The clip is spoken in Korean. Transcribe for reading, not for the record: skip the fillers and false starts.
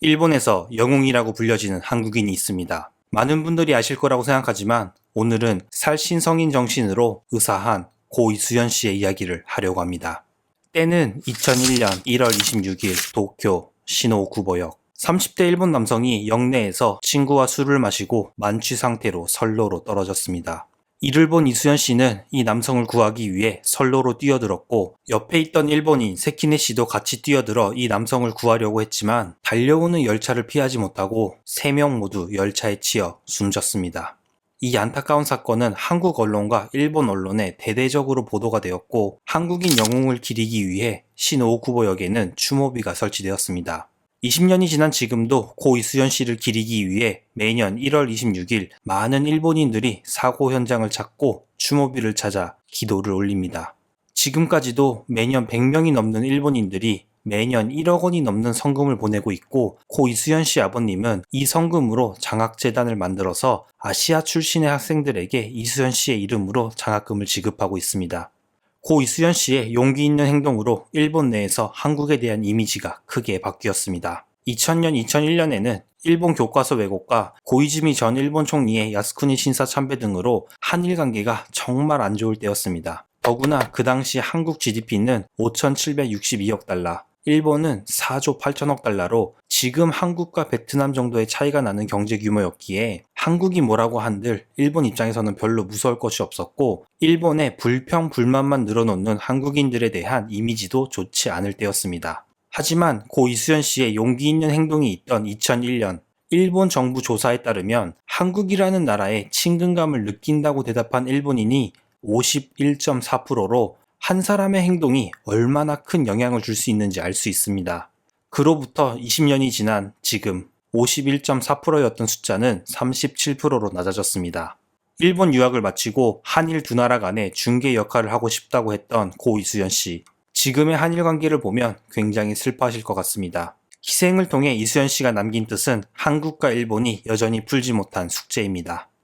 일본에서 영웅이라고 불려지는 한국인이 있습니다. 많은 분들이 아실 거라고 생각하지만 오늘은 살신성인 정신으로 의사한 고 이수연 씨의 이야기를 하려고 합니다. 때는 2001년 1월 26일 도쿄 시노구보역. 30대 일본 남성이 역내에서 친구와 술을 마시고 만취 상태로 선로로 떨어졌습니다. 이를 본 이수연 씨는 이 남성을 구하기 위해 선로로 뛰어들었고 옆에 있던 일본인 세키네 씨도 같이 뛰어들어 이 남성을 구하려고 했지만 달려오는 열차를 피하지 못하고 3명 모두 열차에 치여 숨졌습니다. 이 안타까운 사건은 한국 언론과 일본 언론에 대대적으로 보도가 되었고 한국인 영웅을 기리기 위해 신오구보역에는 추모비가 설치되었습니다. 20년이 지난 지금도 고 이수연 씨를 기리기 위해 매년 1월 26일 많은 일본인들이 사고 현장을 찾고 추모비를 찾아 기도를 올립니다. 지금까지도 매년 100명이 넘는 일본인들이 매년 1억 원이 넘는 성금을 보내고 있고 고 이수연 씨 아버님은 이 성금으로 장학재단을 만들어서 아시아 출신의 학생들에게 이수연 씨의 이름으로 장학금을 지급하고 있습니다. 고 이수연 씨의 용기 있는 행동으로 일본 내에서 한국에 대한 이미지가 크게 바뀌었습니다. 2000년, 2001년에는 일본 교과서 왜곡과 고이즈미 전 일본 총리의 야스쿠니 신사 참배 등으로 한일 관계가 정말 안 좋을 때였습니다. 더구나 그 당시 한국 GDP는 5,762억 달러, 일본은 4조 8천억 달러로 지금 한국과 베트남 정도의 차이가 나는 경제 규모였기에 한국이 뭐라고 한들 일본 입장에서는 별로 무서울 것이 없었고 일본의 불평 불만만 늘어놓는 한국인들에 대한 이미지도 좋지 않을 때였습니다. 하지만 고 이수연 씨의 용기 있는 행동이 있던 2001년 일본 정부 조사에 따르면 한국이라는 나라에 친근감을 느낀다고 대답한 일본인이 51.4%로 한 사람의 행동이 얼마나 큰 영향을 줄 수 있는지 알 수 있습니다. 그로부터 20년이 지난 지금 51.4%였던 숫자는 37%로 낮아졌습니다. 일본 유학을 마치고 한일 두 나라 간의 중개 역할을 하고 싶다고 했던 고 이수연 씨. 지금의 한일 관계를 보면 굉장히 슬퍼하실 것 같습니다. 희생을 통해 이수연 씨가 남긴 뜻은 한국과 일본이 여전히 풀지 못한 숙제입니다.